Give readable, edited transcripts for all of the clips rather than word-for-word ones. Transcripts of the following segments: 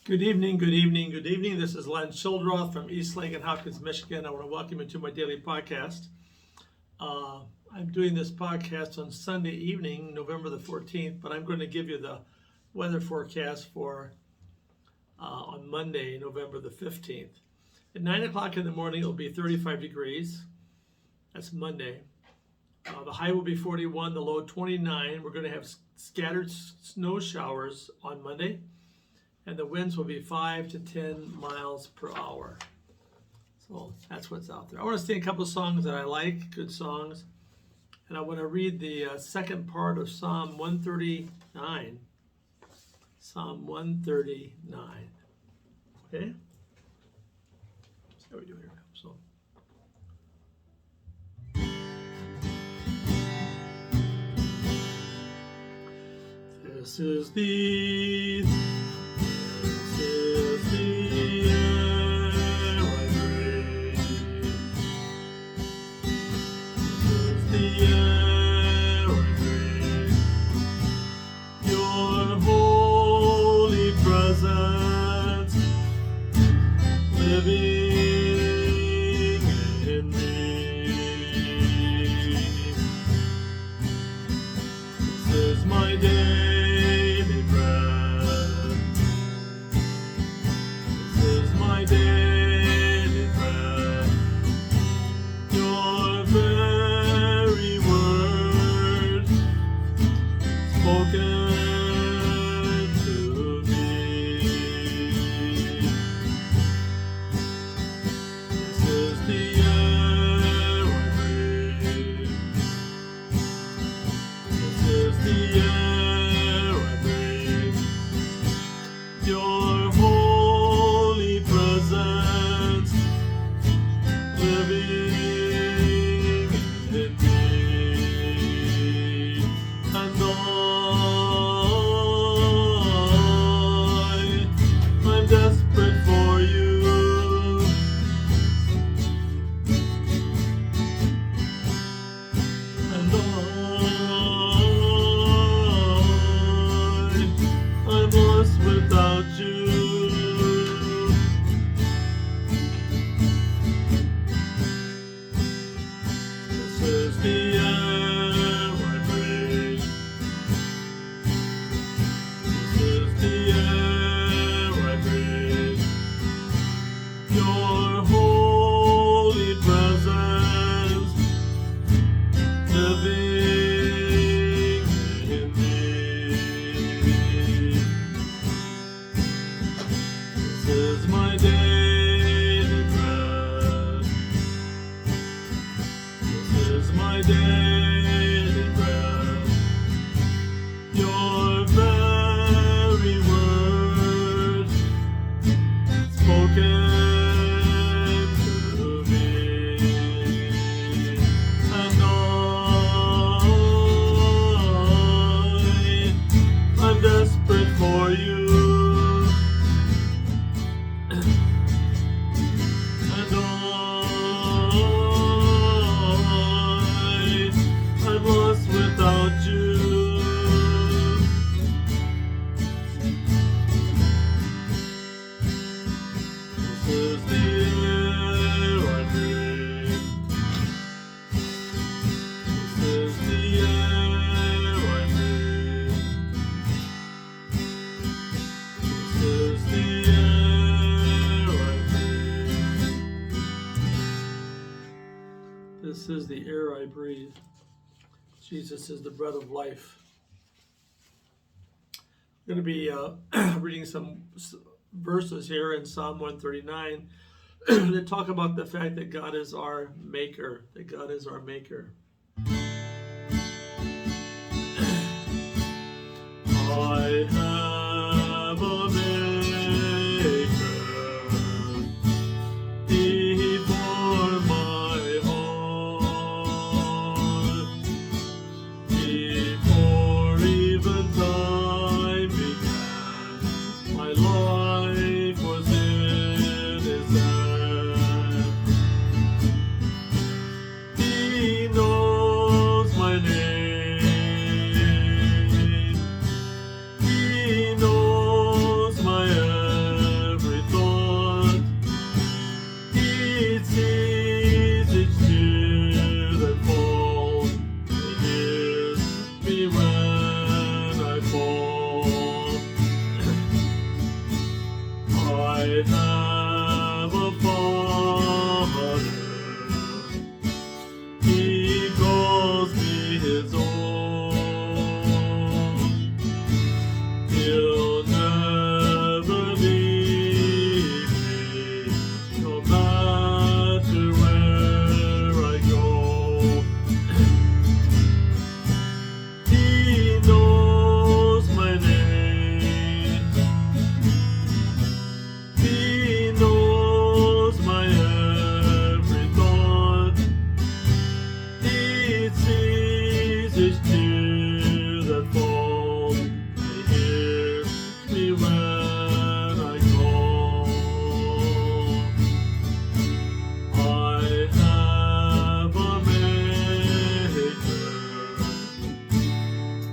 Good evening, good evening, good evening. This is Len Childroth from East Lake and Hopkins, Michigan. I want to welcome you to my daily podcast. I'm doing this podcast on Sunday evening, November the 14th, but I'm going to give you the weather forecast for on Monday, November the 15th. At 9 o'clock in the morning, it will be 35 degrees. That's Monday. The high will be 41, the low 29. We're going to have scattered snow showers on Monday, and the winds will be 5 to 10 miles per hour. So that's what's out there. I want to sing a couple of songs that I like, good songs. And I want to read the second part of Psalm 139. Psalm 139. Okay? See how we do here. So. This is the air I breathe. This is the air I breathe. Your holy presence living in me. This is my daily bread. This is my daily bread. Your very word spoken to me. This is the air I breathe. This is the air I breathe. Your holy presence living in me. And I'm desperate for you. And I'm lost without you. This is the air I breathe. This is the air I breathe. Your holy presence living in me. This is my daily bread. This is my daily bread. Your very word spoken to me. And I'm desperate for you. And I'm lost without you. This is the air I breathe. This is the air I breathe. This is the air I breathe. This is the air I breathe. Jesus is the bread of life. I'm going to be reading some verses here in Psalm 139 that talk about the fact that God is our maker, that God is our maker. I have a maker before my heart, before even time began. My life was in His hand. He knows me when I call. I have a Maker,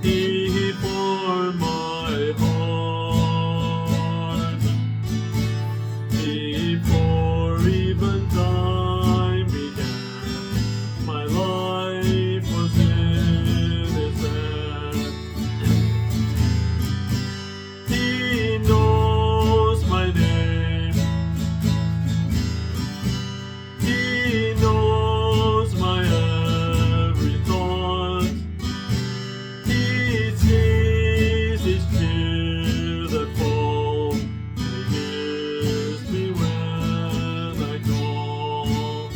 He formed my heart before even time began. My life was in His hand. He knows my name. He knows my every thought. He sees each tear that falls. He hears me when I call.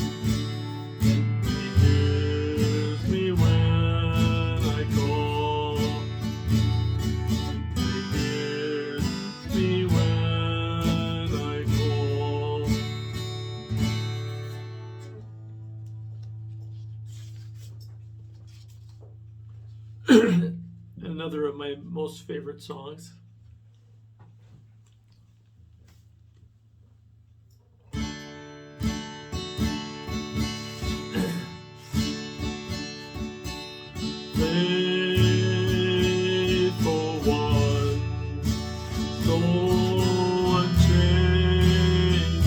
He hears me when I call. He hears me when I call. Another of my most favorite songs. Faithful one, so unchanging,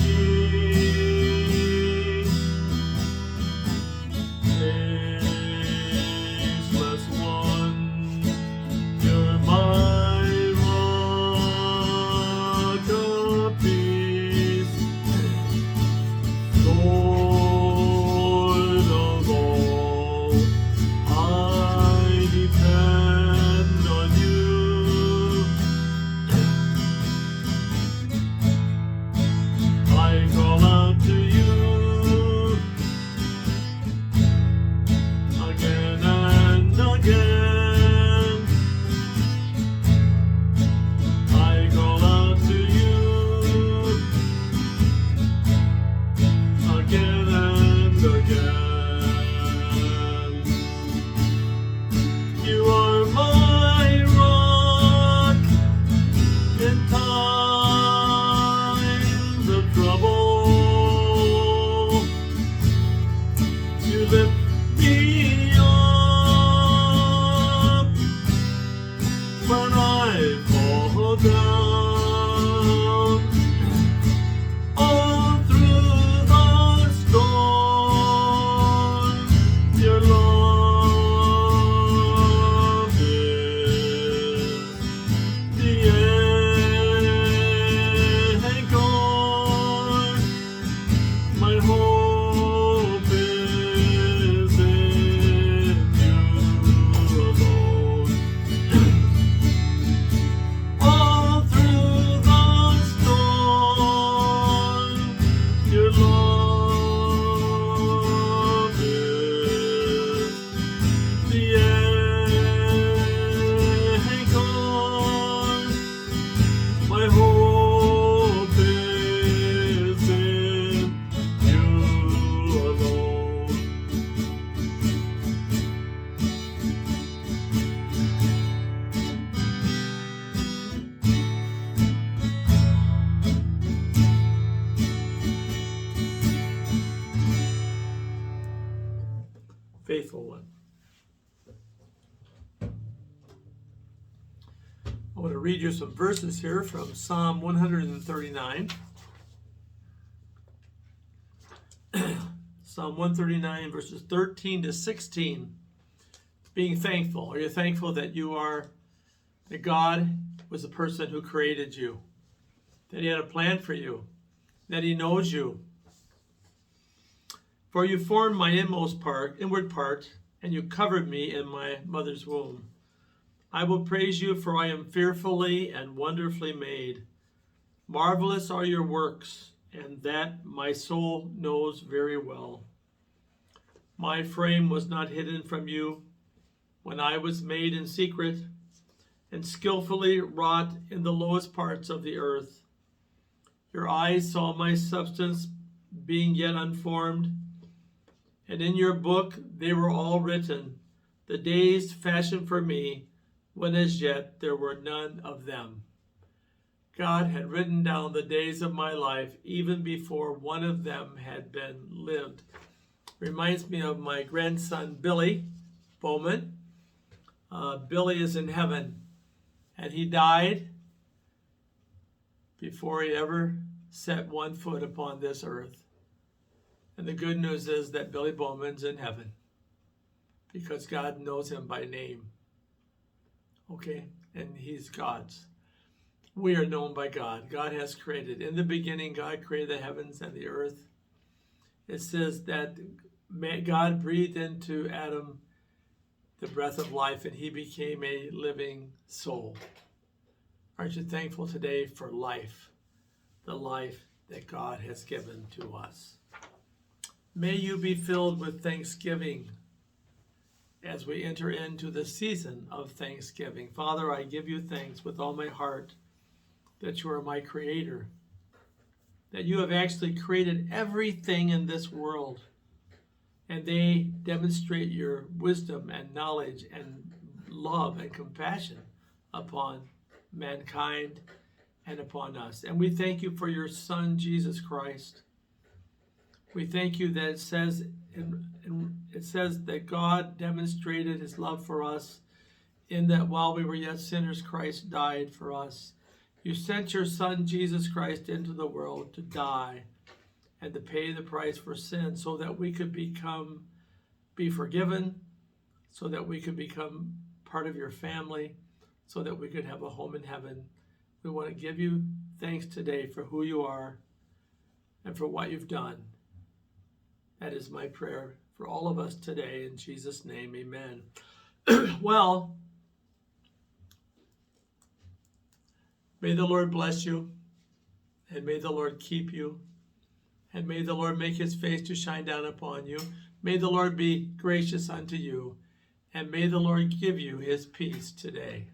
faithless one, you're my rock of peace, Lord of all. I depend on you. I call out to you again and again. I call out to you again and again. You are my rock in times of trouble. You lift me up when I fall down. All through the storm, your love is the anchor. My hope is in you alone. All through the storm, your love is the anchor. My hope is in you alone. Faithful one. I want to read you some verses here from Psalm 139. Psalm 139, verses 13 to 16. Being thankful. Are you thankful that that God was the person who created you? That He had a plan for you? That He knows you? For you formed my inward part, and you covered me in my mother's womb. I will praise you, for I am fearfully and wonderfully made. Marvelous are your works, and that my soul knows very well. My frame was not hidden from you when I was made in secret and skillfully wrought in the lowest parts of the earth. Your eyes saw my substance being yet unformed, and in your book they were all written, the days fashioned for me, when as yet there were none of them. God had written down the days of my life even before one of them had been lived. Reminds me of my grandson, Billy Bowman. Billy is in heaven, and he died before he ever set one foot upon this earth. And the good news is that Billy Bowman's in heaven because God knows him by name. Okay? And he's God's. We are known by God. God has created. In the beginning, God created the heavens and the earth. It says that God breathed into Adam the breath of life, and he became a living soul. Aren't you thankful today for life, the life that God has given to us? May you be filled with thanksgiving as we enter into the season of Thanksgiving. Father, I give you thanks with all my heart that you are my creator, that you have actually created everything in this world, and they demonstrate your wisdom and knowledge and love and compassion upon mankind and upon us. And we thank you for your Son, Jesus Christ. We thank you that it says that God demonstrated his love for us in that while we were yet sinners, Christ died for us. You sent your Son, Jesus Christ, into the world to die and to pay the price for sin so that we could be forgiven, so that we could become part of your family, so that we could have a home in heaven. We want to give you thanks today for who you are and for what you've done. That is my prayer for all of us today. In Jesus' name, amen. Well, may the Lord bless you, and may the Lord keep you, and may the Lord make his face to shine down upon you. May the Lord be gracious unto you, and may the Lord give you his peace today.